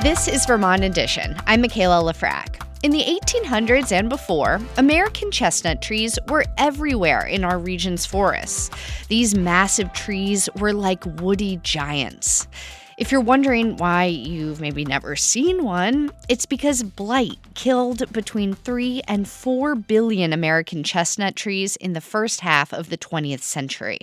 This is Vermont Edition. I'm Michaela Lafrac. In the 1800s and before, American chestnut trees were everywhere in our region's forests. These massive trees were like woody giants. If you're wondering why you've maybe never seen one, it's because blight killed between 3 and 4 billion American chestnut trees in the first half of the 20th century.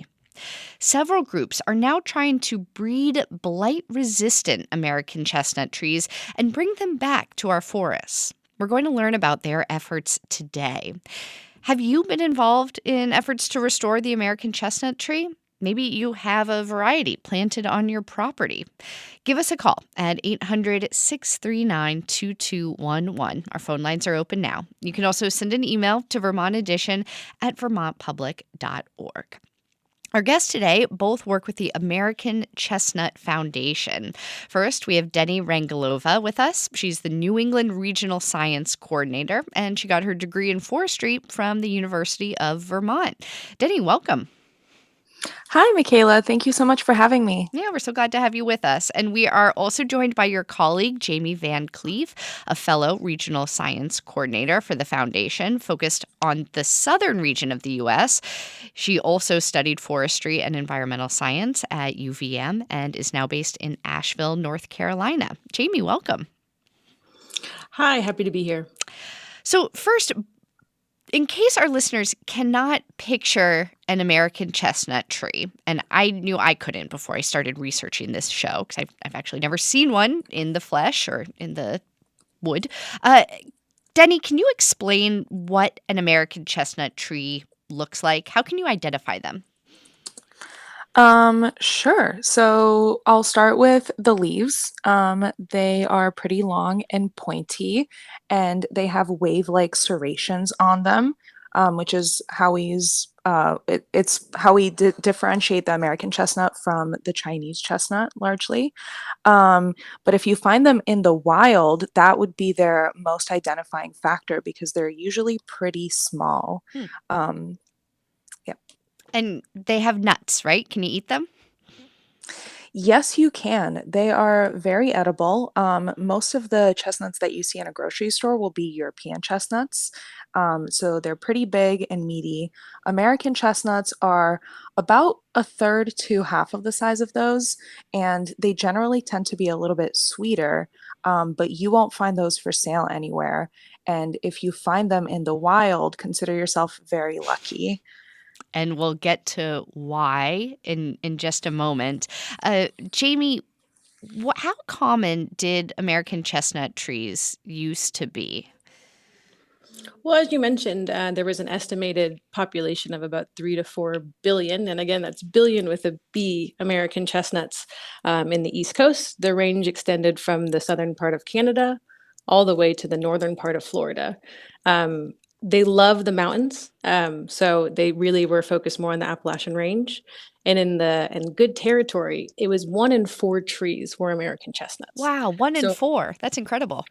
Several groups are now trying to breed blight-resistant American chestnut trees and bring them back to our forests. We're going to learn about their efforts today. Have you been involved in efforts to restore the American chestnut tree? Maybe you have a variety planted on your property. Give us a call at 800-639-2211. Our phone lines are open now. You can also send an email to vermontedition@vermontpublic.org. Our guests today both work with the American Chestnut Foundation. First, we have Denny Rangelova with us. She's the New England Regional Science Coordinator, and she got her degree in forestry from the University of Vermont. Denny, welcome. Hi, Michaela. Thank you so much for having me. Yeah, we're so glad to have you with us. And we are also joined by your colleague, Jamie Van Cleef, a fellow regional science coordinator for the foundation, focused on the southern region of the U.S. She also studied forestry and environmental science at UVM and is now based in Asheville, North Carolina. Jamie, welcome. Hi, happy to be here. So first, in case our listeners cannot picture an American chestnut tree, and I knew I couldn't before I started researching this show, because I've actually never seen one in the flesh or in the wood. Denny, can you explain what an American chestnut tree looks like? How can you identify them? Sure. So I'll start with the leaves. They are pretty long and pointy, and they have wave-like serrations on them, which is how we use it's how we differentiate the American chestnut from the Chinese chestnut largely. But if you find them in the wild, that would be their most identifying factor because they're usually pretty small. Hmm. Um, And they have nuts, right? Can you eat them? Yes, you can. They are very edible. Most of the chestnuts that you see in a grocery store will be European chestnuts. So they're pretty big and meaty. American chestnuts are about a third to half of the size of those, and they generally tend to be a little bit sweeter, but you won't find those for sale anywhere. And if you find them in the wild, consider yourself very lucky. And we'll get to why in just a moment. Jamie, how common did American chestnut trees used to be? Well, as you mentioned, there was an estimated population of about 3 to 4 billion. And again, that's billion with a B, American chestnuts in the East Coast. The range extended from the southern part of Canada all the way to the northern part of Florida. Um, they love the mountains, so they really were focused more on the Appalachian Range. And in good territory, it was 1 in 4 trees were American chestnuts. Wow, one in So four. That's incredible.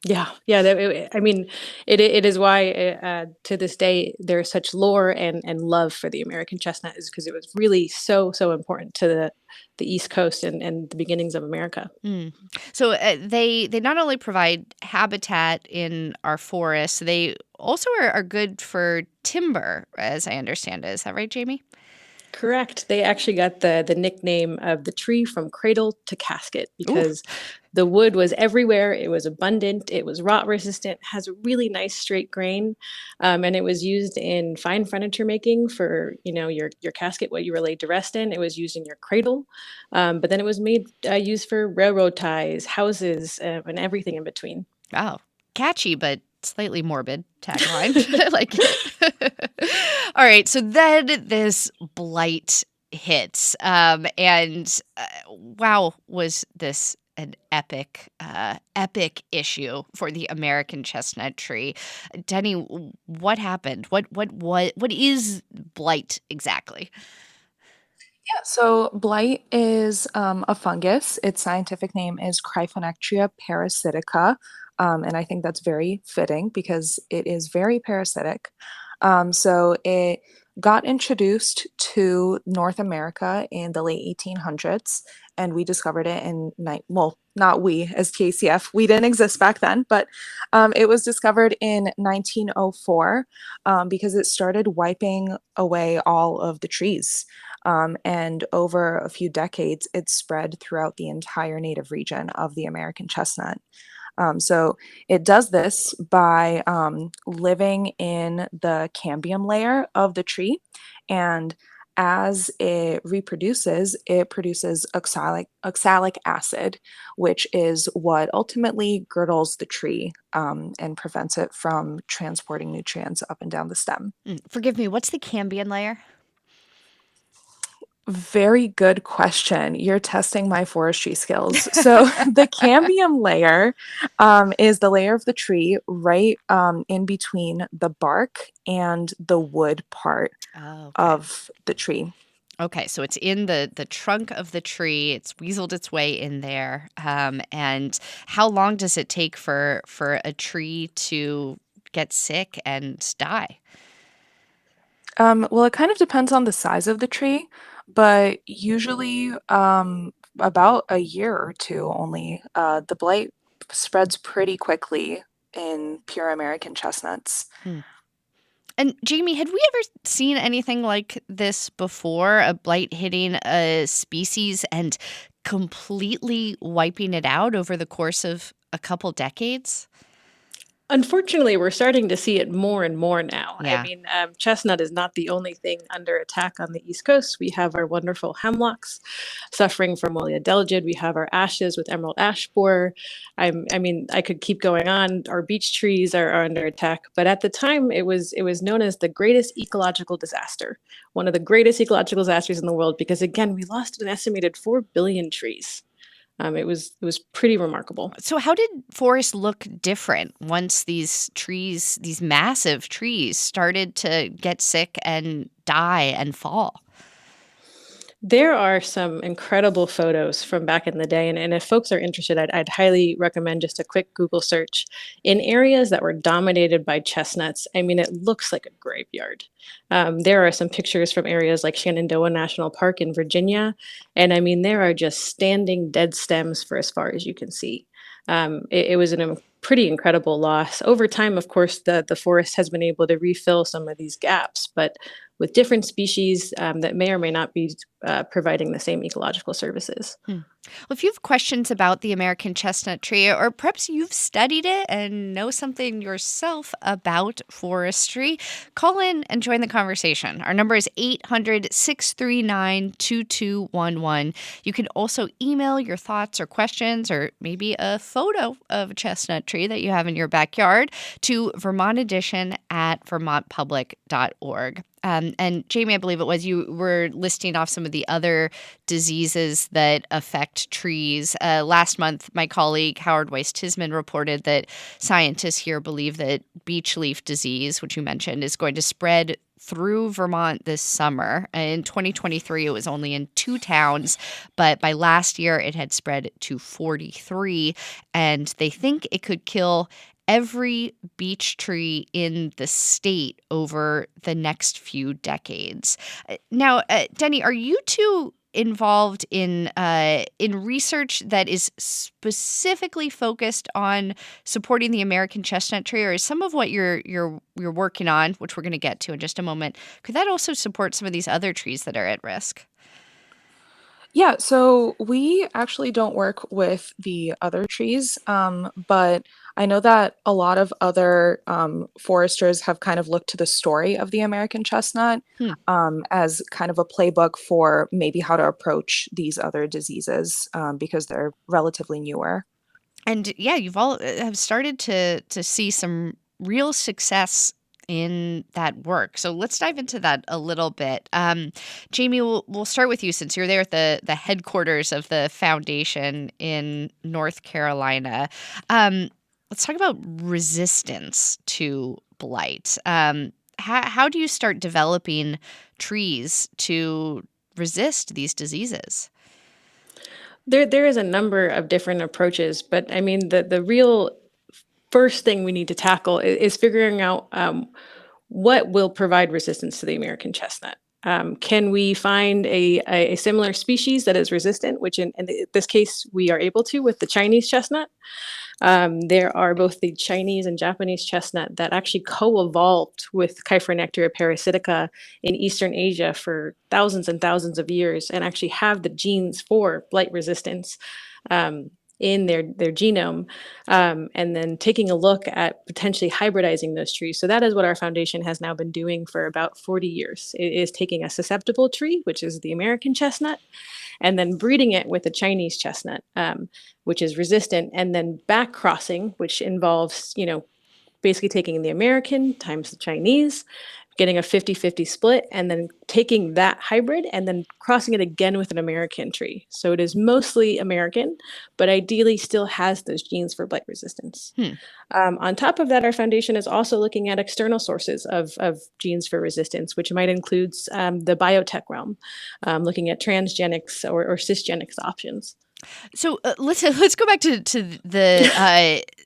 yeah. I mean, it is why to this day there's such lore and love for the American chestnut is because it was really so important to the East Coast and the beginnings of America. Mm. So they not only provide habitat in our forests, they also are good for timber, as I understand it. Is that right, Jamie? Correct. They actually got the nickname of the tree from cradle to casket Ooh. because the wood was everywhere. It was abundant. It was rot resistant. Has a really nice straight grain, and it was used in fine furniture making for your casket, what you were laid to rest in. It was used in your cradle, but then it was made used for railroad ties, houses, and everything in between. Wow. Catchy, but slightly morbid tagline. I like it. All right. So then this blight hits. And wow, was this an epic issue for the American chestnut tree. Denny, what happened? What is blight exactly? Yeah, so blight is a fungus. Its scientific name is Cryphonectria parasitica. And I think that's very fitting because it is very parasitic. So it got introduced to North America in the late 1800s, and we discovered it in not we as TACF. We didn't exist back then, but it was discovered in 1904 because it started wiping away all of the trees. And over a few decades, it spread throughout the entire native region of the American chestnut. So it does this by living in the cambium layer of the tree. And as it produces oxalic acid, which is what ultimately girdles the tree and prevents it from transporting nutrients up and down the stem. Forgive me, what's the cambium layer? Very good question. You're testing my forestry skills. So, the cambium layer is the layer of the tree right in between the bark and the wood part Oh, okay. of the tree. Okay, so it's in the trunk of the tree. It's weaseled its way in there. And how long does it take for a tree to get sick and die? Well, it kind of depends on the size of the tree, but usually about a year or two only. The blight spreads pretty quickly in pure American chestnuts. Hmm. And Jamie, had we ever seen anything like this before? A blight hitting a species and completely wiping it out over the course of a couple decades? Unfortunately, we're starting to see it more and more now. I Yeah. mean, chestnut is not the only thing under attack on the East Coast. We have our wonderful hemlocks suffering from Woollia deligid. We have our ashes with emerald ash borer. I mean, I could keep going on. Our beech trees are under attack. But at the time, it was known as the greatest ecological disaster, one of the greatest ecological disasters in the world, because again, we lost an estimated 4 billion trees. It was pretty remarkable. So how did forests look different once these massive trees started to get sick and die and fall? There are some incredible photos from back in the day, and if folks are interested, I'd highly recommend just a quick Google search. In areas that were dominated by chestnuts, I mean, it looks like a graveyard. There are some pictures from areas like Shenandoah National Park in Virginia, and I mean, there are just standing dead stems for as far as you can see. It was pretty incredible loss. Over time, of course, the forest has been able to refill some of these gaps, but with different species that may or may not be providing the same ecological services. Hmm. Well, if you have questions about the American chestnut tree, or perhaps you've studied it and know something yourself about forestry, call in and join the conversation. Our number is 800-639-2211. You can also email your thoughts or questions, or maybe a photo of a chestnut tree that you have in your backyard, to vermontedition@vermontpublic.org. And Jamie, I believe it was, you were listing off some of the other diseases that affect trees. Last month, my colleague Howard Weiss-Tisman reported that scientists here believe that beech leaf disease, which you mentioned, is going to spread through Vermont this summer. In 2023, it was only in 2 towns, but by last year, it had spread to 43, and they think it could kill every beech tree in the state over the next few decades. Now, Denny, are you two involved in research that is specifically focused on supporting the American chestnut tree, or is some of what you're working on, which we're going to get to in just a moment, could that also support some of these other trees that are at risk? Yeah, so we actually don't work with the other trees, but I know that a lot of other foresters have kind of looked to the story of the American chestnut Hmm. as kind of a playbook for maybe how to approach these other diseases because they're relatively newer. And yeah, you've all have started to see some real success in that work. So let's dive into that a little bit. Jamie, we'll start with you since you're there at the headquarters of the foundation in North Carolina. Let's talk about resistance to blight. How do you start developing trees to resist these diseases? There is a number of different approaches, but I mean, the real first thing we need to tackle is figuring out what will provide resistance to the American chestnut. Can we find a similar species that is resistant, which in this case we are able to with the Chinese chestnut? There are both the Chinese and Japanese chestnut that actually co-evolved with Kyphronectria parasitica in Eastern Asia for thousands and thousands of years and actually have the genes for blight resistance in their genome, and then taking a look at potentially hybridizing those trees. So that is what our foundation has now been doing for about 40 years. It is taking a susceptible tree, which is the American chestnut, and then breeding it with a Chinese chestnut, which is resistant, and then back crossing, which involves, basically taking the American times the Chinese, getting a 50-50 split, and then taking that hybrid and then crossing it again with an American tree. So it is mostly American, but ideally still has those genes for blight resistance. On top of that, our foundation is also looking at external sources of genes for resistance, which might include the biotech realm, looking at transgenics or cisgenics options. So let's go back to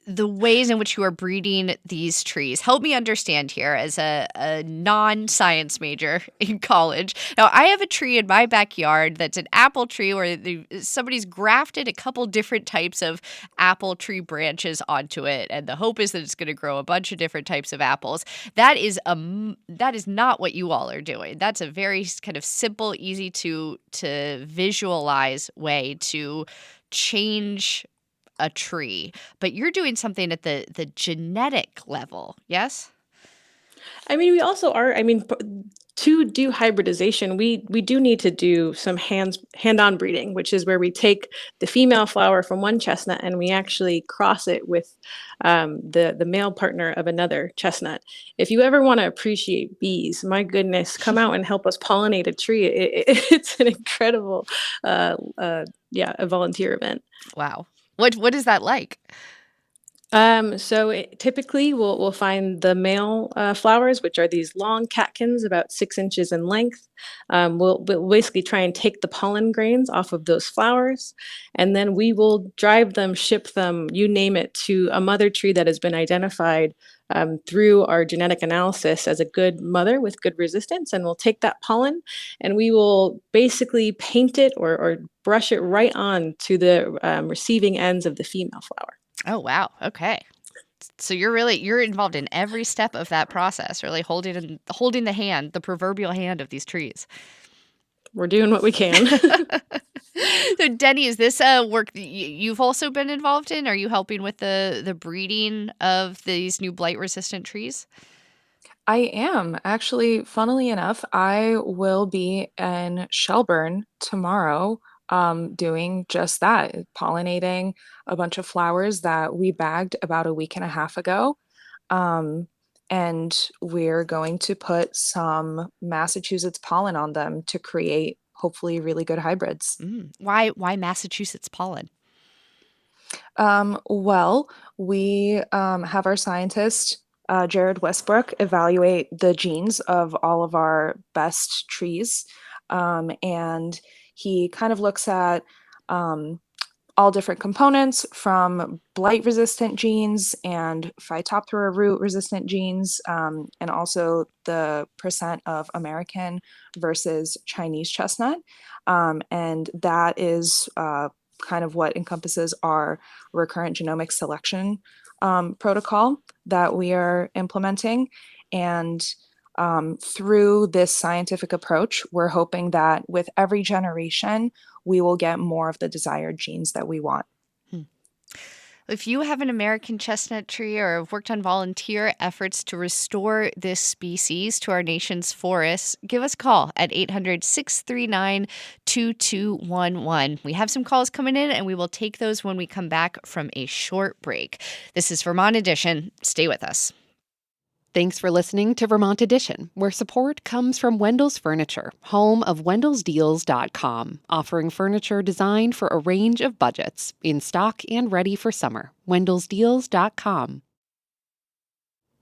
the ways in which you are breeding these trees. Help me understand here as a non-science major in college. Now, I have a tree in my backyard that's an apple tree where somebody's grafted a couple different types of apple tree branches onto it, and the hope is that it's going to grow a bunch of different types of apples. That is not what you all are doing. That's a very kind of simple, easy to visualize way to change a tree, but you're doing something at the genetic level, yes? I mean, we also are. I mean, to do hybridization, we do need to do some hand-on breeding, which is where we take the female flower from one chestnut and we actually cross it with the male partner of another chestnut. If you ever want to appreciate bees, my goodness, come out and help us pollinate a tree. It's an incredible, a volunteer event. Wow. What is that like? Typically we'll find the male flowers, which are these long catkins about 6 inches in length. We'll basically try and take the pollen grains off of those flowers, and then we will drive them, ship them, you name it, to a mother tree that has been identified through our genetic analysis as a good mother with good resistance. And we'll take that pollen and we will basically paint it or brush it right on to the receiving ends of the female flower. Oh, wow. Okay. So you're involved in every step of that process, really holding the proverbial hand of these trees. We're doing what we can. So, Denny, is this work you've also been involved in? Are you helping with the breeding of these new blight-resistant trees? I am. Actually, funnily enough, I will be in Shelburne tomorrow, doing just that, pollinating a bunch of flowers that we bagged about a week and a half ago. Um, and we're going to put some Massachusetts pollen on them to create hopefully really good hybrids. Why Massachusetts pollen? Well, we have our scientist, Jared Westbrook, evaluate the genes of all of our best trees. And he kind of looks at all different components from blight resistant genes and Phytophthora root resistant genes, and also the percent of American versus Chinese chestnut. And that is kind of what encompasses our recurrent genomic selection protocol that we are implementing. And through this scientific approach, we're hoping that with every generation, we will get more of the desired genes that we want. If you have an American chestnut tree or have worked on volunteer efforts to restore this species to our nation's forests, give us a call at 800-639-2211. We have some calls coming in, and we will take those when we come back from a short break. This is Vermont Edition. Stay with us. Thanks for listening to Vermont Edition, where support comes from Wendell's Furniture, home of wendellsdeals.com, offering furniture designed for a range of budgets, in stock and ready for summer. wendellsdeals.com.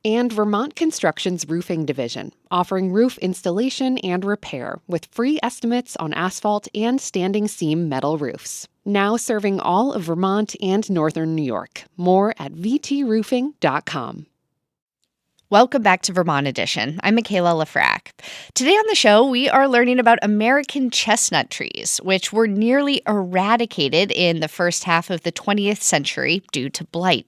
And Vermont Construction's Roofing Division, offering roof installation and repair with free estimates on asphalt and standing seam metal roofs. Now serving all of Vermont and northern New York. More at vtroofing.com. Welcome back to Vermont Edition. I'm Michaela Lafrac. Today on the show, we are learning about American chestnut trees, which were nearly eradicated in the first half of the 20th century due to blight.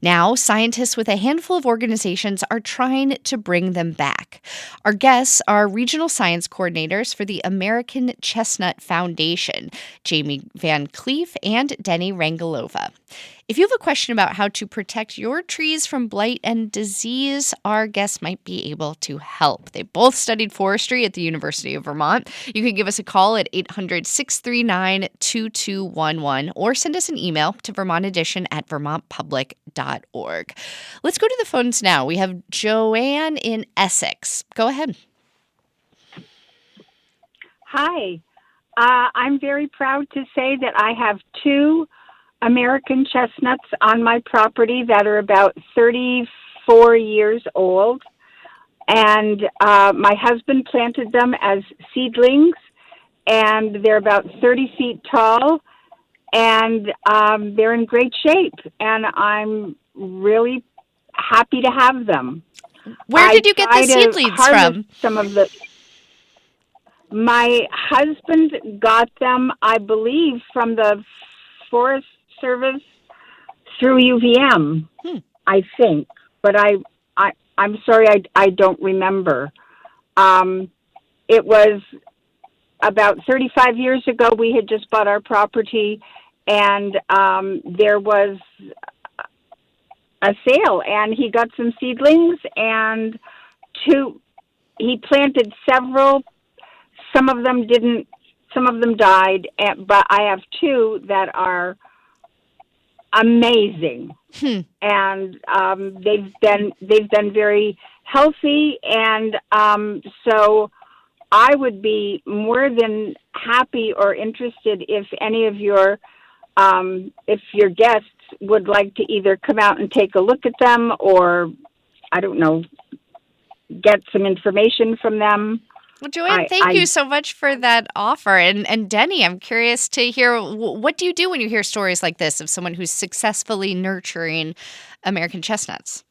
Now, scientists with a handful of organizations are trying to bring them back. Our guests are regional science coordinators for the American Chestnut Foundation, Jamie Van Cleef and Denny Rangelova. If you have a question about how to protect your trees from blight and disease, our guests might be able to help. They both studied forestry at the University of Vermont. You can give us a call at 800-639-2211 or send us an email to vermontedition@vermontpublic.org. Let's go to the phones now. We have Joanne in Essex. Go ahead. Hi. I'm very proud to say that I have two American chestnuts on my property that are about 34 years old. And my husband planted them as seedlings, and they're about 30 feet tall, and they're in great shape. And I'm really happy to have them. Where did you get the seedlings from? Some of the. My husband got them, I believe, from the Forest Service through UVM, I think, but I'm sorry, I don't remember. It was about 35 years ago. We had just bought our property, and there was a sale, and he got some seedlings, and he planted several. Some of them didn't. Some of them died, but I have two that are amazing, and they've been very healthy, and so I would be more than happy or interested if any of your guests would like to either come out and take a look at them, or I don't know, get some information from them. Well, Joanne, thank you so much for that offer. And Denny, I'm curious to hear, what do you do when you hear stories like this of someone who's successfully nurturing American chestnuts?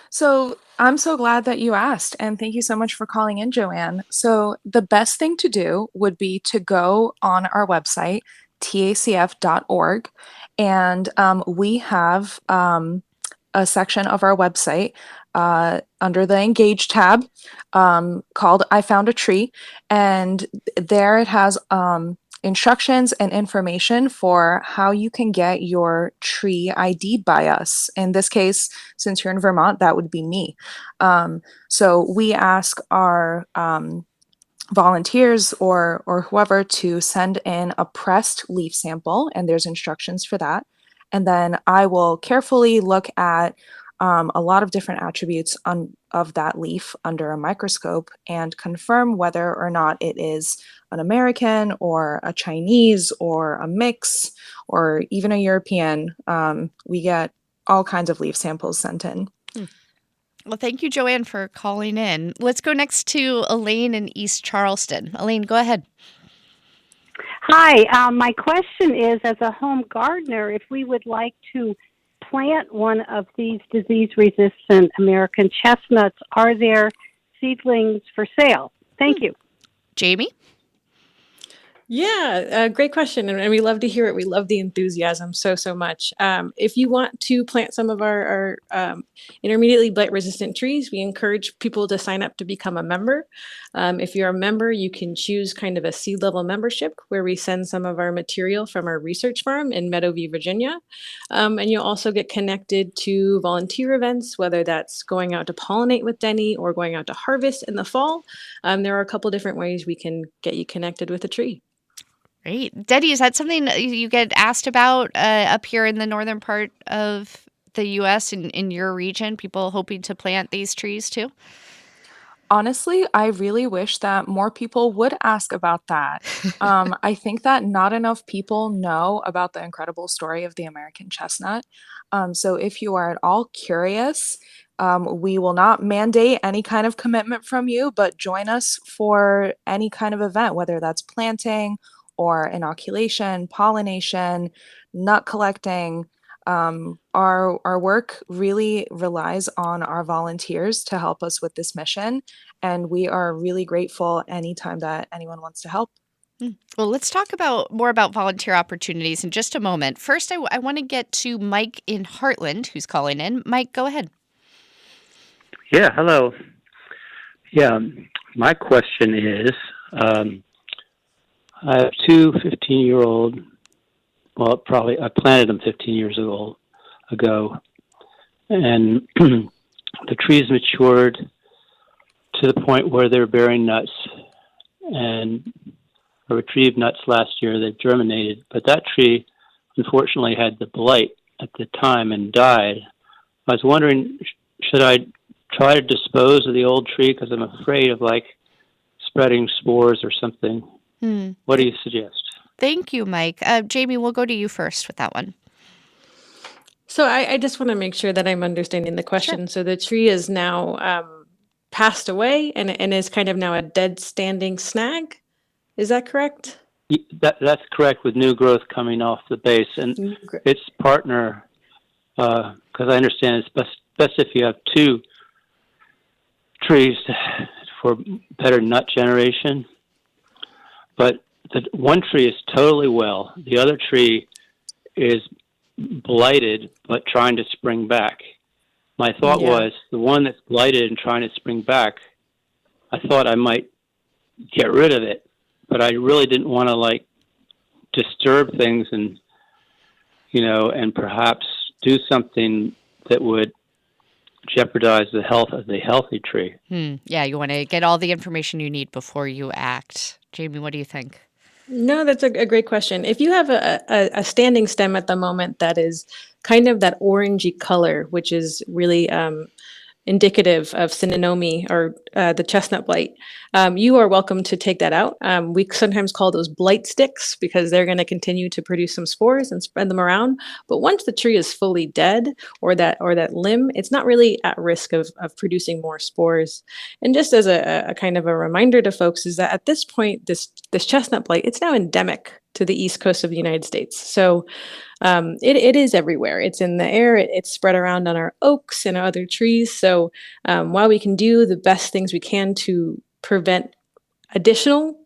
So I'm so glad that you asked, and thank you so much for calling in, Joanne. So the best thing to do would be to go on our website, tacf.org, and we have a section of our website under the Engage tab called I Found a Tree, and there it has instructions and information for how you can get your tree ID'd by us. In this case, since you're in Vermont, that would be me. So we ask our volunteers or whoever to send in a pressed leaf sample, and there's instructions for that. And then I will carefully look at a lot of different attributes of that leaf under a microscope and confirm whether or not it is an American or a Chinese or a mix or even a European. We get all kinds of leaf samples sent in. Well, thank you, Joanne, for calling in. Let's go next to Elaine in East Charleston. Elaine, go ahead. Hi, my question is, as a home gardener, if we would like to plant one of these disease-resistant American chestnuts, are there seedlings for sale? Thank you. Jamie? Yeah, great question. And we love to hear it. We love the enthusiasm so much. If you want to plant some of our intermediately blight resistant trees, we encourage people to sign up to become a member. If you're a member, you can choose kind of a seed level membership where we send some of our material from our research farm in Meadowview, Virginia. And you'll also get connected to volunteer events, whether that's going out to pollinate with Denny or going out to harvest in the fall. There are a couple different ways we can get you connected with a tree. Great. Denny, is that something that you get asked about up here in the northern part of the U.S. in your region, people hoping to plant these trees too? Honestly, I really wish that more people would ask about that. I think that not enough people know about the incredible story of the American chestnut. So if you are at all curious, we will not mandate any kind of commitment from you, but join us for any kind of event, whether that's planting or inoculation, pollination, nut collecting. Our work really relies on our volunteers to help us with this mission, and we are really grateful anytime that anyone wants to help. Well, let's talk more about volunteer opportunities in just a moment. First, I want to get to Mike in Heartland, who's calling in. Mike, go ahead. Yeah, hello. Yeah, my question is, I have two 15-year-old, well, probably I planted them 15 years ago, and the trees matured to the point where they're bearing nuts, and I retrieved nuts last year. They've germinated, but that tree, unfortunately, had the blight at the time and died. I was wondering, should I try to dispose of the old tree because I'm afraid of spreading spores or something? What do you suggest? Thank you, Mike. Jamie, we'll go to you first with that one. So I just want to make sure that I'm understanding the question. Sure. So the tree is now passed away and is kind of now a dead standing snag. Is that correct? That's correct, with new growth coming off the base. And its partner, because I understand it's best if you have two trees for better nut generation. But the one tree is totally well. The other tree is blighted but trying to spring back. My thought was the one that's blighted and trying to spring back, I thought I might get rid of it, but I really didn't want to disturb things and perhaps do something that would jeopardize the health of the healthy tree. Yeah, you want to get all the information you need before you act. Jamie, what do you think? No, that's a great question. If you have a standing stem at the moment that is kind of that orangey color, which is really indicative of Synonymy or the chestnut blight, you are welcome to take that out. We sometimes call those blight sticks because they're going to continue to produce some spores and spread them around. But once the tree is fully dead or that limb, it's not really at risk of producing more spores. And just as a kind of a reminder to folks is that at this point, this chestnut blight, it's now endemic to the East Coast of the United States. So it is everywhere. It's in the air. It's spread around on our oaks and other trees. So while we can do the best things we can to prevent additional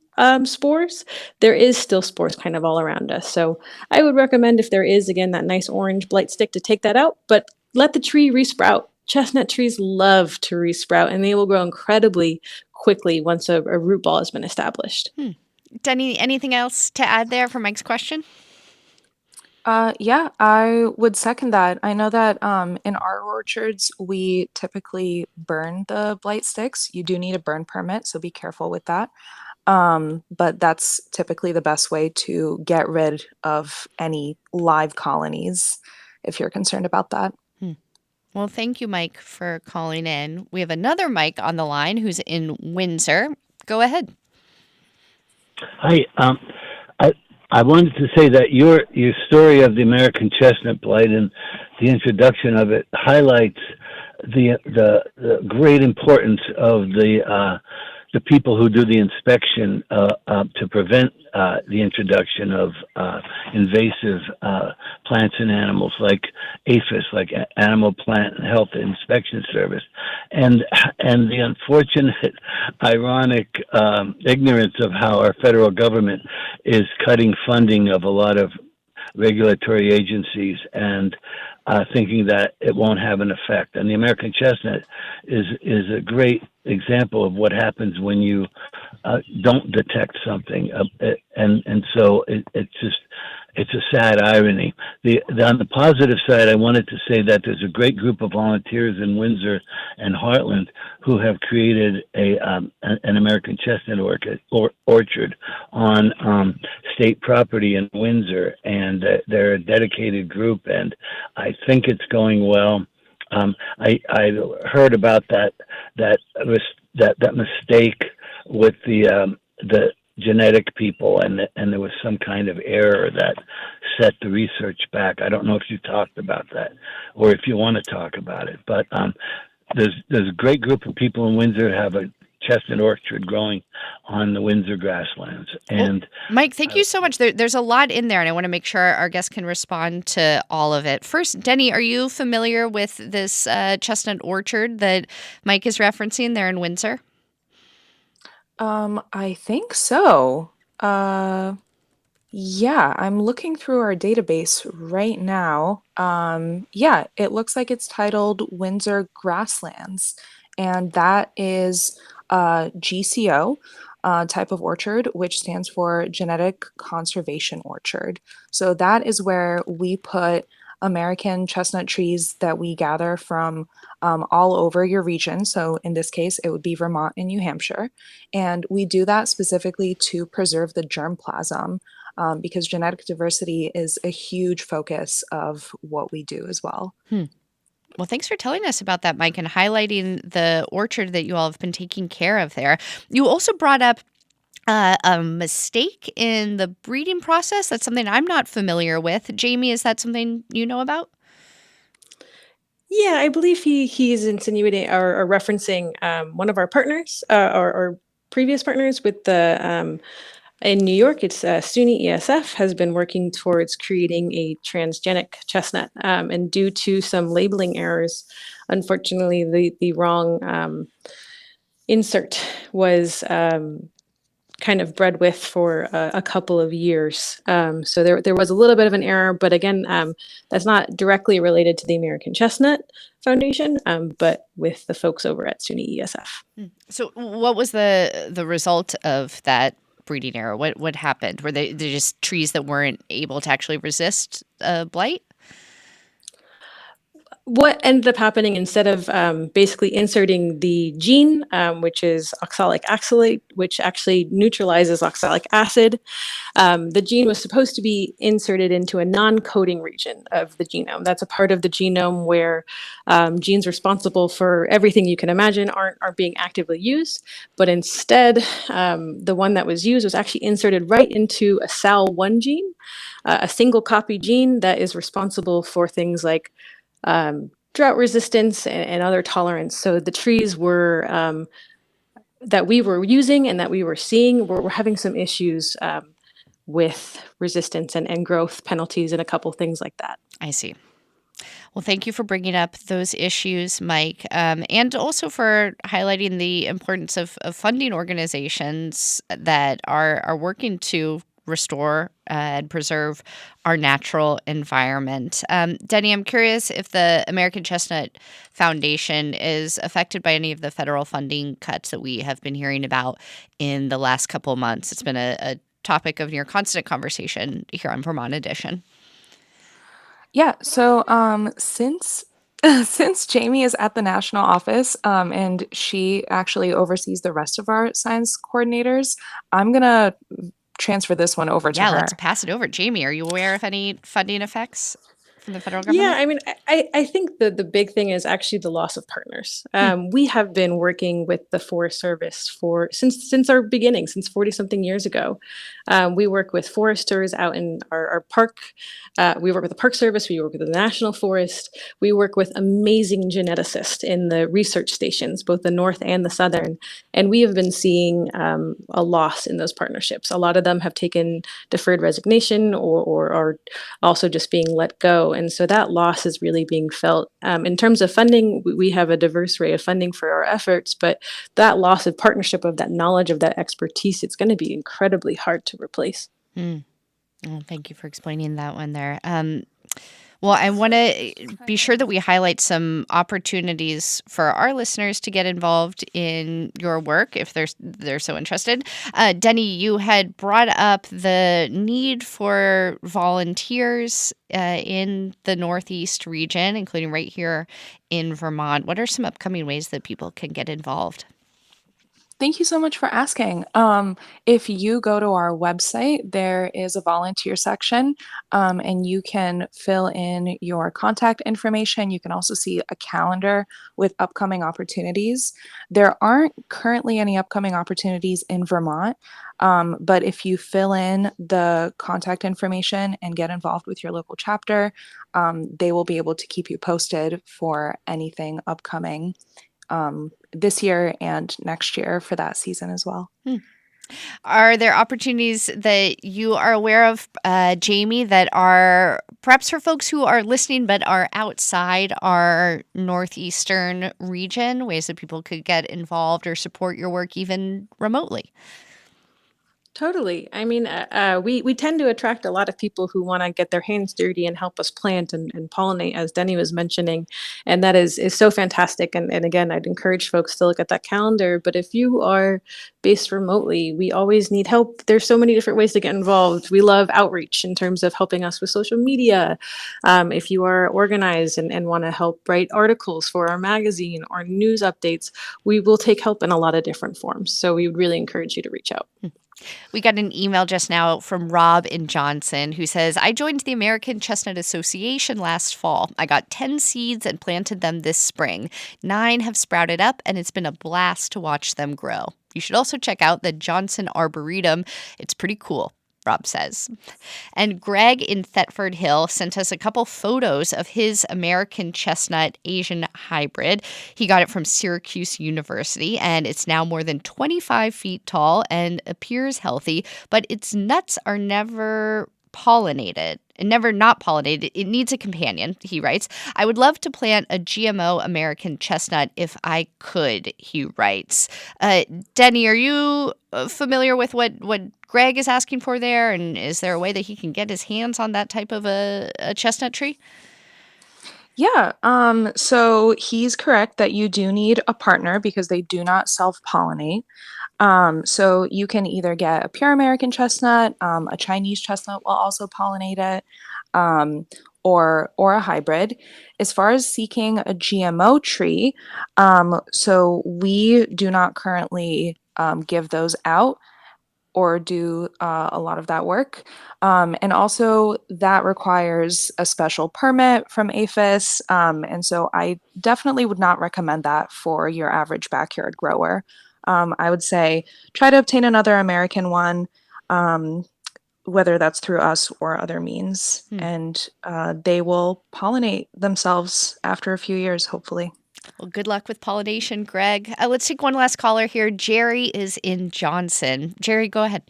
spores, there is still spores kind of all around us. So I would recommend, if there is, again, that nice orange blight stick, to take that out, but let the tree resprout. Chestnut trees love to resprout, and they will grow incredibly quickly once a root ball has been established. Denny, anything else to add there for Mike's question? Yeah, I would second that. I know that in our orchards, we typically burn the blight sticks. You do need a burn permit, so be careful with that. But that's typically the best way to get rid of any live colonies if you're concerned about that. Well, thank you, Mike, for calling in. We have another Mike on the line who's in Windsor. Go ahead. Hi. I wanted to say that your story of the American chestnut blight and the introduction of it highlights the great importance of the people who do the inspection to prevent the introduction of invasive plants and animals like APHIS, like Animal Plant Health Inspection Service, and the unfortunate, ironic ignorance of how our federal government is cutting funding of a lot of regulatory agencies and thinking that it won't have an effect. And the American chestnut is a great example of what happens when you don't detect something. And so it's a sad irony. On the positive side, I wanted to say that there's a great group of volunteers in Windsor and Heartland who have created an American chestnut orchard on state property in Windsor, and they're a dedicated group, and I think it's going well. I heard about that mistake with the genetic people, and there was some kind of error that set the research back. I don't know if you talked about that or if you want to talk about it, but there's a great group of people in Windsor who have a chestnut orchard growing on the Windsor grasslands. And Mike, thank you so much. There's a lot in there, and I want to make sure our guests can respond to all of it. First, Denny, are you familiar with this chestnut orchard that Mike is referencing there in Windsor? I think so. Yeah, I'm looking through our database right now. Yeah, it looks like it's titled Windsor Grasslands, and that is GCO type of orchard, which stands for Genetic Conservation Orchard. So that is where we put American chestnut trees that we gather from all over your region. So in this case, it would be Vermont and New Hampshire. And we do that specifically to preserve the germplasm because genetic diversity is a huge focus of what we do as well. Well, thanks for telling us about that, Mike, and highlighting the orchard that you all have been taking care of there. You also brought up a mistake in the breeding process. That's something I'm not familiar with. Jamie, is that something you know about? Yeah, I believe he's insinuating or referencing one of our partners or previous partners with the in New York. It's SUNY ESF has been working towards creating a transgenic chestnut, and due to some labeling errors, unfortunately, the wrong insert was kind of bred with for a couple of years. So there was a little bit of an error, but again, that's not directly related to the American Chestnut Foundation, but with the folks over at SUNY ESF. So what was the result of that breeding error? What happened? Were they just trees that weren't able to actually resist blight? What ended up happening, instead of basically inserting the gene, which is oxalic oxalate, which actually neutralizes oxalic acid, the gene was supposed to be inserted into a non-coding region of the genome. That's a part of the genome where genes responsible for everything you can imagine aren't being actively used. But instead, the one that was used was actually inserted right into a SAL1 gene, a single copy gene that is responsible for things like drought resistance and other tolerance. So the trees were that we were using and that we were seeing were having some issues with resistance and growth penalties and a couple things like that. I see. Well, thank you for bringing up those issues, Mike, and also for highlighting the importance of funding organizations that are working to restore and preserve our natural environment. Denny, I'm curious if the American Chestnut Foundation is affected by any of the federal funding cuts that we have been hearing about in the last couple of months. It's been a topic of near constant conversation here on Vermont Edition. Yeah, so since since Jamie is at the national office and she actually oversees the rest of our science coordinators, I'm gonna transfer this one over to Yeah, her. let's pass it over. Jamie, are you aware of any funding effects from the federal government? Yeah, I mean, I think the big thing is actually the loss of partners. We have been working with the Forest Service for since our beginning, since 40 something years ago. We work with foresters out in our park. We work with the Park Service. We work with the National Forest. We work with amazing geneticists in the research stations, both the north and the southern. And we have been seeing a loss in those partnerships. A lot of them have taken deferred resignation or are also just being let go. And so that loss is really being felt. In terms of funding, we have a diverse array of funding for our efforts, but that loss of partnership, of that knowledge, of that expertise, it's going to be incredibly hard to replace. Well, thank you for explaining that one there. Well, I want to be sure that we highlight some opportunities for our listeners to get involved in your work if they're so interested. Denny, you had brought up the need for volunteers in the Northeast region, including right here in Vermont. What are some upcoming ways that people can get involved? Thank you so much for asking. If you go to our website, there is a volunteer section, and you can fill in your contact information. You can also see a calendar with upcoming opportunities. There aren't currently any upcoming opportunities in Vermont, but if you fill in the contact information and get involved with your local chapter, they will be able to keep you posted for anything upcoming. this year and next year for that season as well. Are there opportunities that you are aware of, Jamie, that are perhaps for folks who are listening but are outside our northeastern region, ways that people could get involved or support your work even remotely? Totally. I mean, we tend to attract a lot of people who want to get their hands dirty and help us plant and pollinate, as Denny was mentioning, and that is so fantastic. And again, I'd encourage folks to look at that calendar. But if you are based remotely, we always need help. There's so many different ways to get involved. We love outreach in terms of helping us with social media. If you are organized and want to help write articles for our magazine or news updates, we will take help in a lot of different forms. So we would really encourage you to reach out. We got an email just now from Rob in Johnson who says, I joined the American Chestnut Association last fall. I got 10 seeds and planted them this spring. 9 have sprouted up, and it's been a blast to watch them grow. You should also check out the Johnson Arboretum. It's pretty cool, Rob says. And Greg in Thetford Hill sent us a couple photos of his American chestnut Asian hybrid. He got it from Syracuse University, and it's now more than 25 feet tall and appears healthy, but its nuts are never pollinated. Never not pollinated. It needs a companion, he writes. I would love to plant a GMO American chestnut if I could, he writes. Denny, are you familiar with what Greg is asking for there? And is there a way that he can get his hands on that type of a chestnut tree? Yeah, so he's correct that you do need a partner because they do not self-pollinate. So you can either get a pure American chestnut, a Chinese chestnut will also pollinate it, or a hybrid. As far as seeking a GMO tree, so we do not currently give those out or do a lot of that work. And also, that requires a special permit from APHIS. And so, I definitely would not recommend that for your average backyard grower. I would say try to obtain another American one, whether that's through us or other means. And they will pollinate themselves after a few years, hopefully. Well, good luck with pollination, Greg. Let's take one last caller here. Jerry is in Johnson. Jerry, go ahead.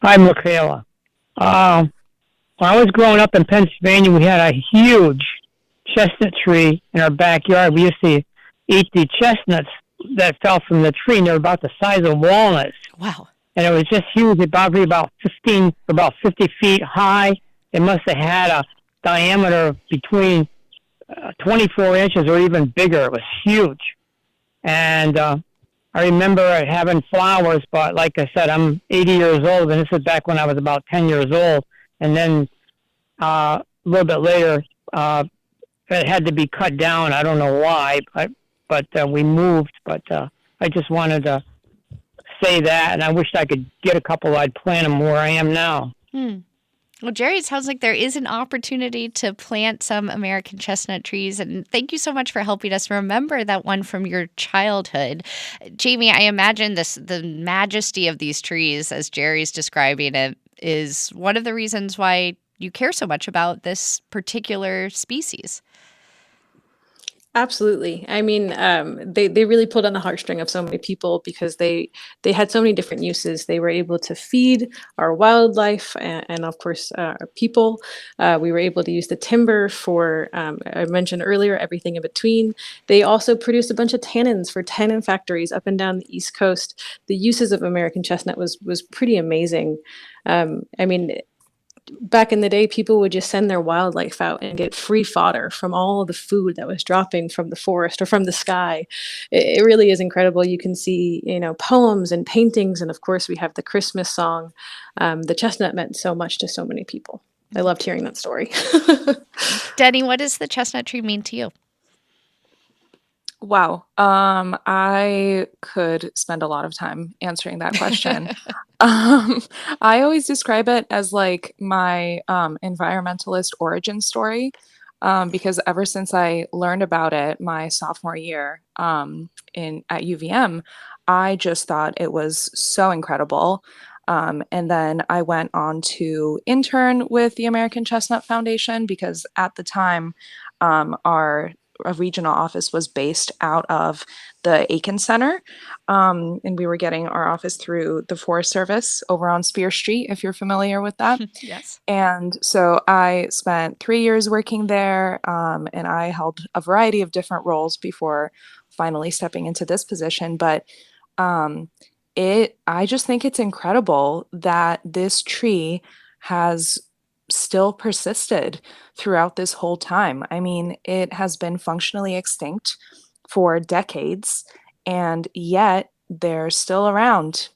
Hi, Michaela. When I was growing up in Pennsylvania, we had a huge chestnut tree in our backyard. We used to eat the chestnuts that fell from the tree, and they were about the size of walnuts. Wow. And it was just huge, probably about 50 feet high. It must have had a diameter of between 24 inches or even bigger. It was huge. And I remember having flowers, but like I said, I'm 80 years old, and this is back when I was about 10 years old. And then a little bit later, it had to be cut down. I don't know why, but we moved. But I just wanted to say that, and I wished I could get a couple. I'd plant them where I am now. Well, Jerry, it sounds like there is an opportunity to plant some American chestnut trees. And thank you so much for helping us remember that one from your childhood. Jamie, I imagine the majesty of these trees, as Jerry's describing it, is one of the reasons why you care so much about this particular species. Absolutely. I mean, they really pulled on the heartstring of so many people because they had so many different uses. They were able to feed our wildlife and of course, our people. We were able to use the timber for, I mentioned earlier, everything in between. They also produced a bunch of tannins for tannin factories up and down the East Coast. The uses of American chestnut was pretty amazing. I mean, back in the day, people would just send their wildlife out and get free fodder from all of the food that was dropping from the forest or from the sky. It really is incredible. You can see, poems and paintings, and of course, we have the Christmas song. The chestnut meant so much to so many people. I loved hearing that story. Denny, what does the chestnut tree mean to you? Wow. I could spend a lot of time answering that question. I always describe it as like my environmentalist origin story, because ever since I learned about it my sophomore year at UVM, I just thought it was so incredible. And then I went on to intern with the American Chestnut Foundation because at the time, our a regional office was based out of the Aiken Center. And we were getting our office through the Forest Service over on Spear Street, if you're familiar with that. Yes. And so I spent 3 years working there, and I held a variety of different roles before finally stepping into this position. But um, I just think it's incredible that this tree has still persisted throughout this whole time. I mean, it has been functionally extinct for decades, and yet they're still around.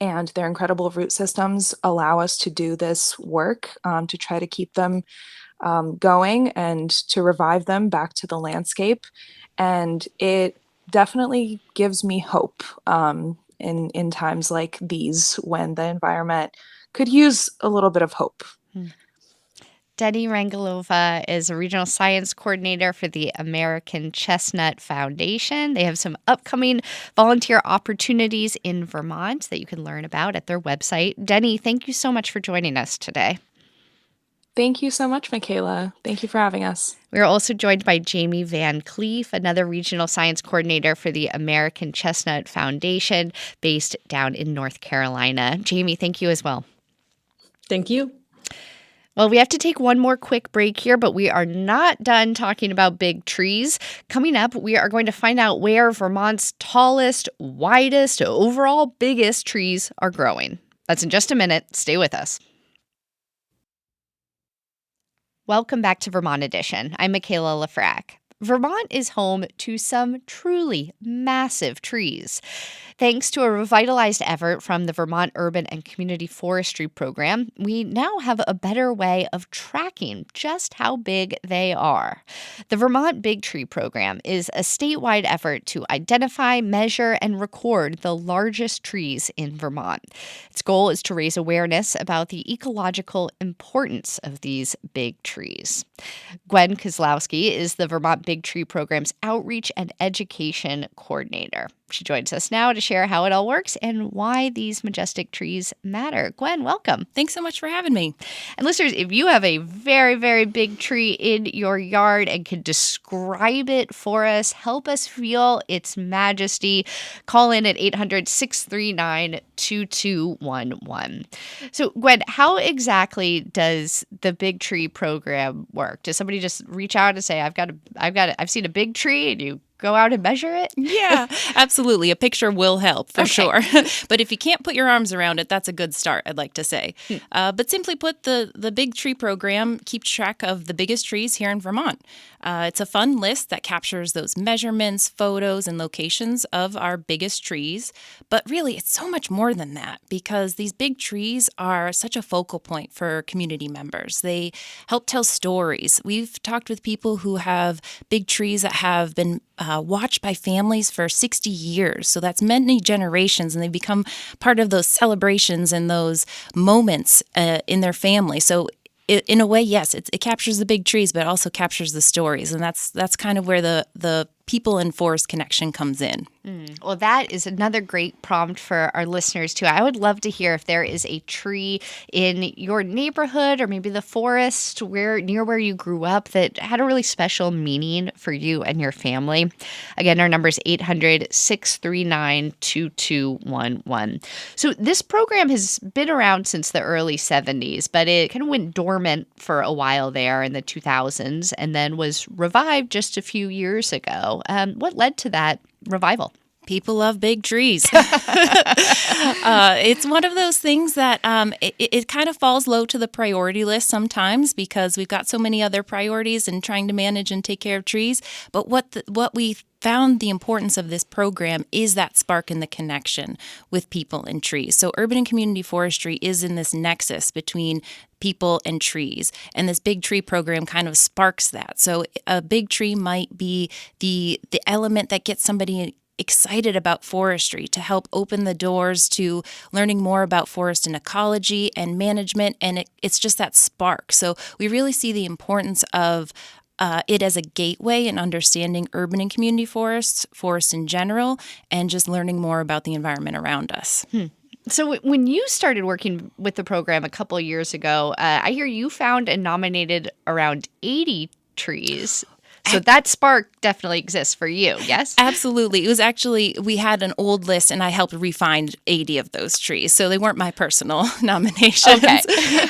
And their incredible root systems allow us to do this work, to try to keep them going and to revive them back to the landscape. And it definitely gives me hope in times like these when the environment could use a little bit of hope. Denny Rangelova is a regional science coordinator for the American Chestnut Foundation. They have some upcoming volunteer opportunities in Vermont that you can learn about at their website. Denny, thank you so much for joining us today. Thank you so much, Michaela. Thank you for having us. We are also joined by Jamie Van Cleef, another regional science coordinator for the American Chestnut Foundation based down in North Carolina. Jamie, thank you as well. Thank you. Well, we have to take one more quick break here, but we are not done talking about big trees. Coming up, we are going to find out where Vermont's tallest, widest, overall biggest trees are growing. That's in just a minute. Stay with us. Welcome back to Vermont Edition. I'm Michaela Lafrac. Vermont is home to some truly massive trees. Thanks to a revitalized effort from the Vermont Urban and Community Forestry Program, we now have a better way of tracking just how big they are. The Vermont Big Tree Program is a statewide effort to identify, measure, and record the largest trees in Vermont. Its goal is to raise awareness about the ecological importance of these big trees. Gwen Kozlowski is the Vermont Big Tree Program's Outreach and Education Coordinator. She joins us now to share how it all works and why these majestic trees matter. Gwen, welcome. Thanks so much for having me. And listeners, if you have a very, very big tree in your yard and can describe it for us, help us feel its majesty, call in at 800-639-2211. So, Gwen, how exactly does the Big Tree Program work? Does somebody just reach out and say, I've seen a big tree, and you go out and measure it? Yeah, absolutely. A picture will help for sure. But if you can't put your arms around it, that's a good start, I'd like to say. But simply put, the Big Tree Program keeps track of the biggest trees here in Vermont. It's a fun list that captures those measurements, photos, and locations of our biggest trees. But really, it's so much more than that because these big trees are such a focal point for community members. They help tell stories. We've talked with people who have big trees that have been watched by families for 60 years. So that's many generations, and they become part of those celebrations and those moments in their family. So in a way, yes, it captures the big trees, but it also captures the stories. And that's kind of where the people and forest connection comes in. Well, that is another great prompt for our listeners, too. I would love to hear if there is a tree in your neighborhood or maybe the forest near where you grew up that had a really special meaning for you and your family. Again, our number is 800-639-2211. So this program has been around since the early 70s, but it kind of went dormant for a while there in the 2000s and then was revived just a few years ago. What led to that revival? People love big trees. It's one of those things that it kind of falls low to the priority list sometimes because we've got so many other priorities in trying to manage and take care of trees. But what we found the importance of this program is that spark in the connection with people and trees. So urban and community forestry is in this nexus between people and trees. And this big tree program kind of sparks that. So a big tree might be the element that gets somebody excited about forestry to help open the doors to learning more about forest and ecology and management. And it's just that spark. So we really see the importance of it as a gateway in understanding urban and community forests in general, and just learning more about the environment around us. So when you started working with the program a couple of years ago, I hear you found and nominated around 80 trees. So that spark definitely exists for you, yes? Absolutely. It was actually, we had an old list and I helped refine 80 of those trees. So they weren't my personal nominations. Okay.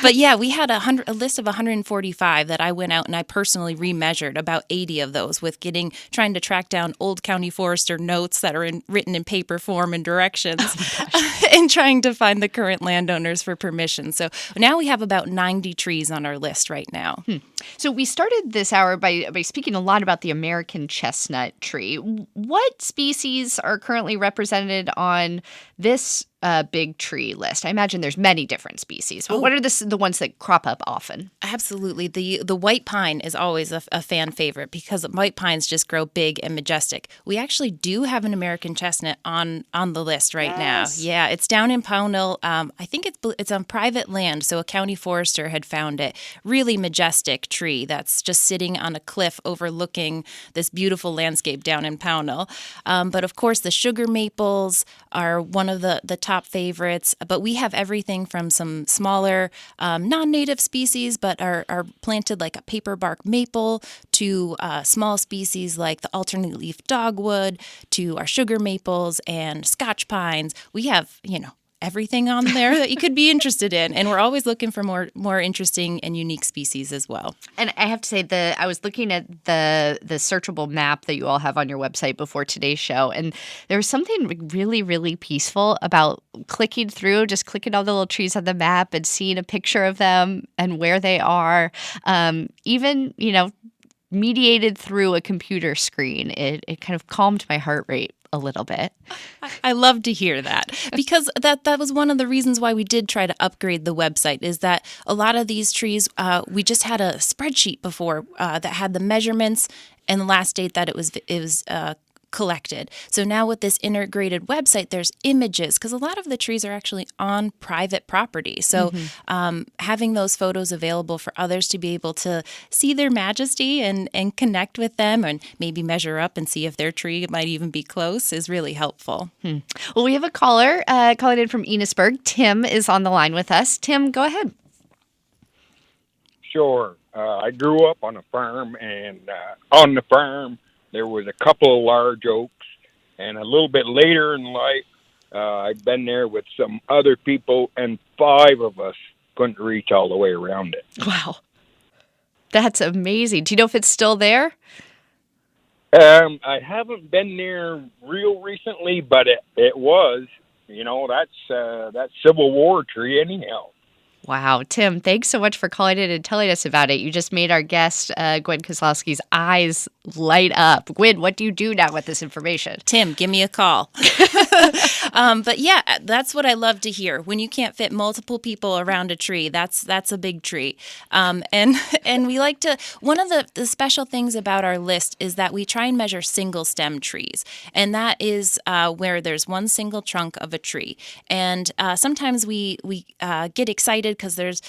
But yeah, we had a list of 145 that I went out and I personally remeasured about 80 of those with trying to track down old county forester notes that are written in paper form and directions and trying to find the current landowners for permission. So now we have about 90 trees on our list right now. So we started this hour by speaking a lot about the American chestnut tree. What species are currently represented on this big tree list? I imagine there's many different species. But what are the ones that crop up often? Absolutely. The white pine is always a fan favorite because white pines just grow big and majestic. We actually do have an American chestnut on the list right now. Yeah, it's down in Pownell. I think it's on private land, so a county forester had found it. Really majestic tree that's just sitting on a cliff overlooking this beautiful landscape down in Pownell. But of course, the sugar maples are one of the top favorites. But we have everything from some smaller non-native species, but are planted like a paperbark maple, to small species like the alternate leaf dogwood, to our sugar maples and Scotch pines. We have, everything on there that you could be interested in. And we're always looking for more interesting and unique species as well. And I have to say, I was looking at the searchable map that you all have on your website before today's show, and there was something really, really peaceful about clicking all the little trees on the map and seeing a picture of them and where they are. Even, mediated through a computer screen, it kind of calmed my heart rate a little bit. I love to hear that because that was one of the reasons why we did try to upgrade the website, is that a lot of these trees, we just had a spreadsheet before that had the measurements and the last date that it was collected. So now with this integrated website, there's images, because a lot of the trees are actually on private property. So having those photos available for others to be able to see their majesty and connect with them and maybe measure up and see if their tree might even be close is really helpful. Well, we have a caller calling in from Enosburg. Tim is on the line with us. Tim, go ahead. Sure. I grew up on a farm, and on the farm, there was a couple of large oaks, and a little bit later in life, I'd been there with some other people, and 5 of us couldn't reach all the way around it. Wow. That's amazing. Do you know if it's still there? I haven't been there real recently, but it was. That's Civil War tree anyhow. Wow. Tim, thanks so much for calling in and telling us about it. You just made our guest, Gwen Kozlowski's eyes light up. Gwen, what do you do now with this information? Tim, give me a call. But yeah, that's what I love to hear. When you can't fit multiple people around a tree, that's a big tree. And we like to, one of the special things about our list is that we try and measure single stem trees. And that is where there's one single trunk of a tree. And sometimes we get excited because there's,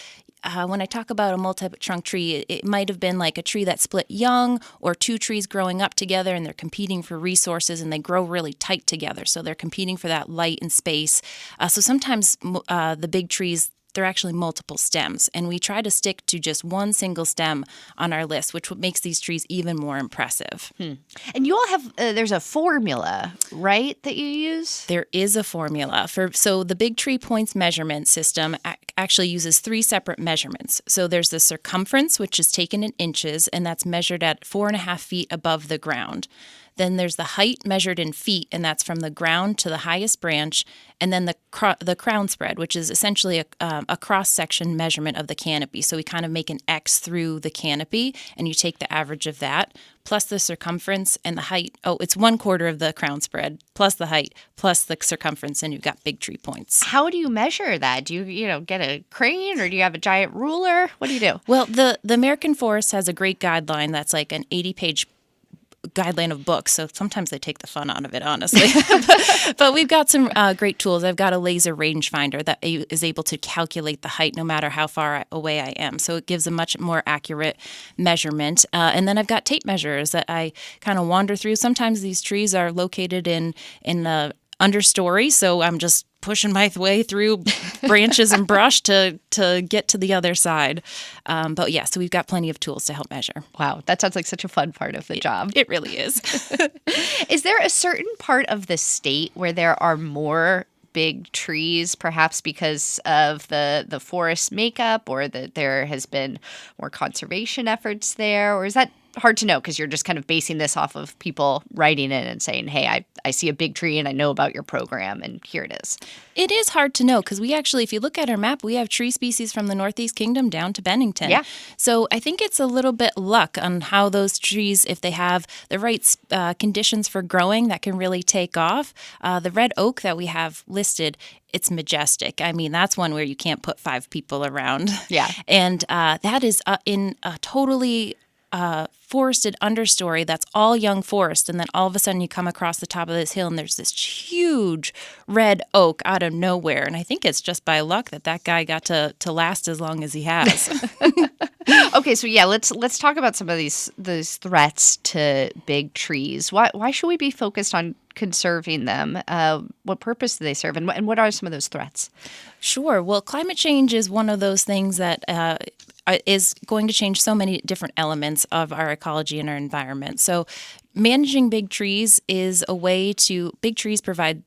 when I talk about a multi-trunk tree, it might have been like a tree that split young, or 2 trees growing up together and they're competing for resources and they grow really tight together. So they're competing for that light and space. So sometimes the big trees, they're actually multiple stems, and we try to stick to just one single stem on our list, which makes these trees even more impressive. And you all have, there's a formula, right, that you use? There is a formula. So the Big Tree Points measurement system actually uses 3 separate measurements. So there's the circumference, which is taken in inches, and that's measured at 4.5 feet above the ground. Then there's the height measured in feet, and that's from the ground to the highest branch. And then the crown spread, which is essentially a cross-section measurement of the canopy. So we kind of make an X through the canopy, and you take the average of that, plus the circumference and the height. Oh, it's 1/4 of the crown spread, plus the height, plus the circumference, and you've got Big Tree Points. How do you measure that? Do you get a crane, or do you have a giant ruler? What do you do? Well, the American Forest has a great guideline that's like an 80-page guideline of books, so sometimes they take the fun out of it, honestly. But we've got some great tools. I've got a laser rangefinder that is able to calculate the height no matter how far away I am, so it gives a much more accurate measurement. And then I've got tape measures that I kind of wander through. Sometimes these trees are located in understory, so I'm just pushing my way through branches and brush to get to the other side. But yeah, so we've got plenty of tools to help measure. Wow, that sounds like such a fun part of the job. It really is. Is there a certain part of the state where there are more big trees, perhaps because of the forest makeup, or that there has been more conservation efforts there? Or is that hard to know because you're just kind of basing this off of people writing in and saying, hey, I see a big tree and I know about your program and here it is? It is hard to know because we actually, if you look at our map, we have tree species from the Northeast Kingdom down to Bennington. Yeah. So I think it's a little bit luck on how those trees, if they have the right conditions for growing, that can really take off. The red oak that we have listed, it's majestic. I mean, that's one where you can't put 5 people around. Yeah. And that is in a totally forested understory that's all young forest, and then all of a sudden you come across the top of this hill and there's this huge red oak out of nowhere, and I think it's just by luck that guy got to last as long as he has. Okay, so yeah, let's talk about some of these threats to big trees. Why should we be focused on conserving them? What purpose do they serve, and what are some of those threats? Sure. Well, climate change is one of those things that is going to change so many different elements of our ecology and our environment. So managing big trees is a way to, big trees provide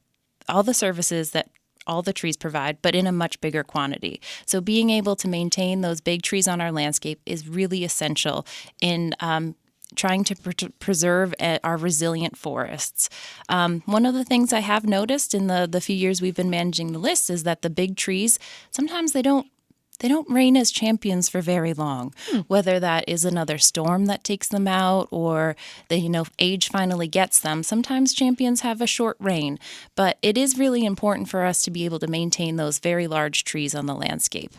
all the services that all the trees provide, but in a much bigger quantity. So being able to maintain those big trees on our landscape is really essential in trying to preserve our resilient forests. One of the things I have noticed in the few years we've been managing the list is that the big trees, sometimes they don't reign as champions for very long, whether that is another storm that takes them out or age finally gets them. Sometimes champions have a short reign, but it is really important for us to be able to maintain those very large trees on the landscape.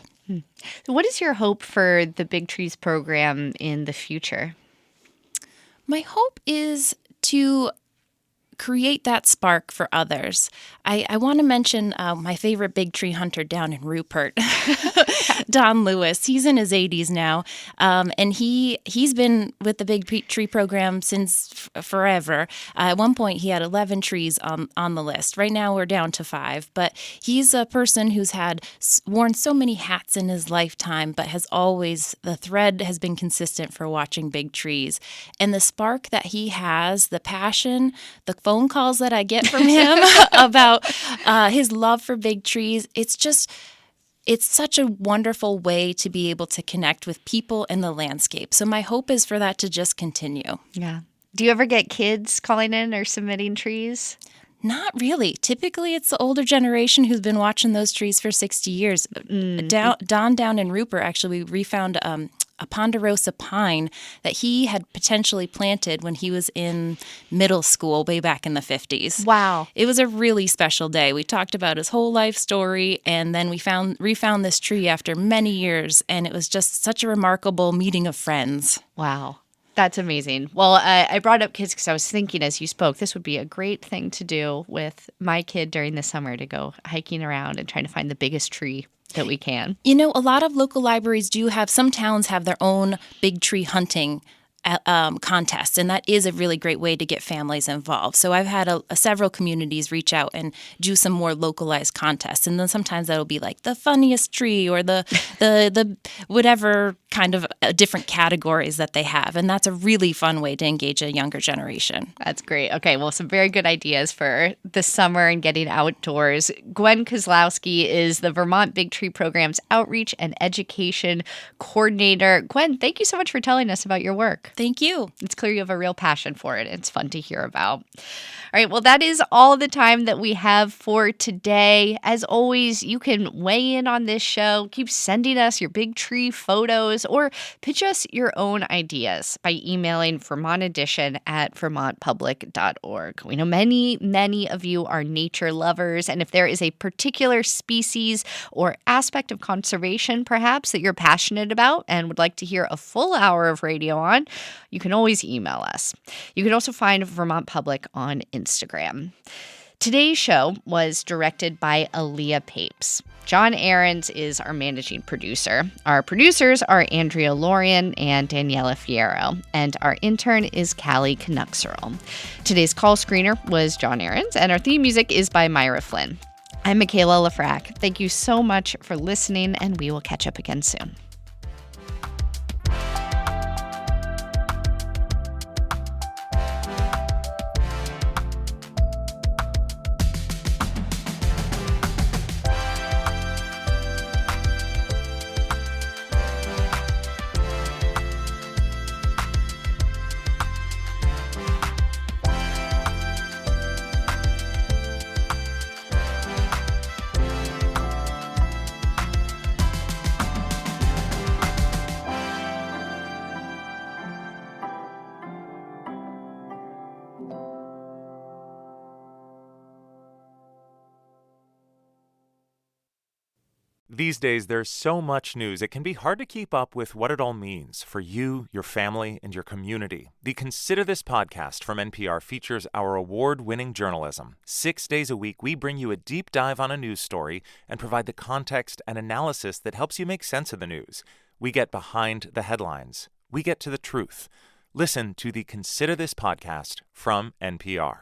What is your hope for the Big Trees program in the future? My hope is to create that spark for others. I want to mention my favorite big tree hunter down in Rupert, Don Lewis. He's in his 80s now, and he's been with the Big Tree program since forever. At one point, he had 11 trees on the list. Right now, we're down to 5. But he's a person who's worn so many hats in his lifetime, but the thread has been consistent for watching big trees. And the spark that he has, the passion, the phone calls that I get from him about his love for big trees, it's such a wonderful way to be able to connect with people in the landscape. So my hope is for that to just continue. Yeah. Do you ever get kids calling in or submitting trees? Not really. Typically, it's the older generation who's been watching those trees for 60 years. Don down in Rupert, actually, we refound a ponderosa pine that he had potentially planted when he was in middle school way back in the 50s. Wow. It was a really special day. We talked about his whole life story, and then we refound this tree after many years, and it was just such a remarkable meeting of friends. Wow. That's amazing. Well, I brought up kids because I was thinking as you spoke, this would be a great thing to do with my kid during the summer, to go hiking around and trying to find the biggest tree that we can. A lot of local libraries some towns have their own big tree hunting contests, and that is a really great way to get families involved. So I've had several communities reach out and do some more localized contests, and then sometimes that'll be like the funniest tree or the whatever kind of different categories that they have, and that's a really fun way to engage a younger generation. That's great. Okay, well, some very good ideas for the summer and getting outdoors. Gwen Kozlowski is the Vermont Big Tree Program's Outreach and Education Coordinator. Gwen, thank you so much for telling us about your work. Thank you. It's clear you have a real passion for it. It's fun to hear about. All right, well, that is all the time that we have for today. As always, you can weigh in on this show. Keep sending us your big tree photos or pitch us your own ideas by emailing vermontedition@vermontpublic.org. We know many of you are nature lovers, and if there is a particular species or aspect of conservation, perhaps, that you're passionate about and would like to hear a full hour of radio on, you can always email us. You can also find Vermont Public on Instagram. Today's show was directed by Aaliyah Papes. John Ahrens is our managing producer. Our producers are Andrea Lorian and Daniela Fierro, and our intern is Callie Knuxerl. Today's call screener was John Ahrens, and our theme music is by Myra Flynn. I'm Michaela Lafrac. Thank you so much for listening, and we will catch up again soon. These days, there's so much news, it can be hard to keep up with what it all means for you, your family, and your community. The Consider This podcast from NPR features our award-winning journalism. 6 days a week, we bring you a deep dive on a news story and provide the context and analysis that helps you make sense of the news. We get behind the headlines. We get to the truth. Listen to the Consider This podcast from NPR.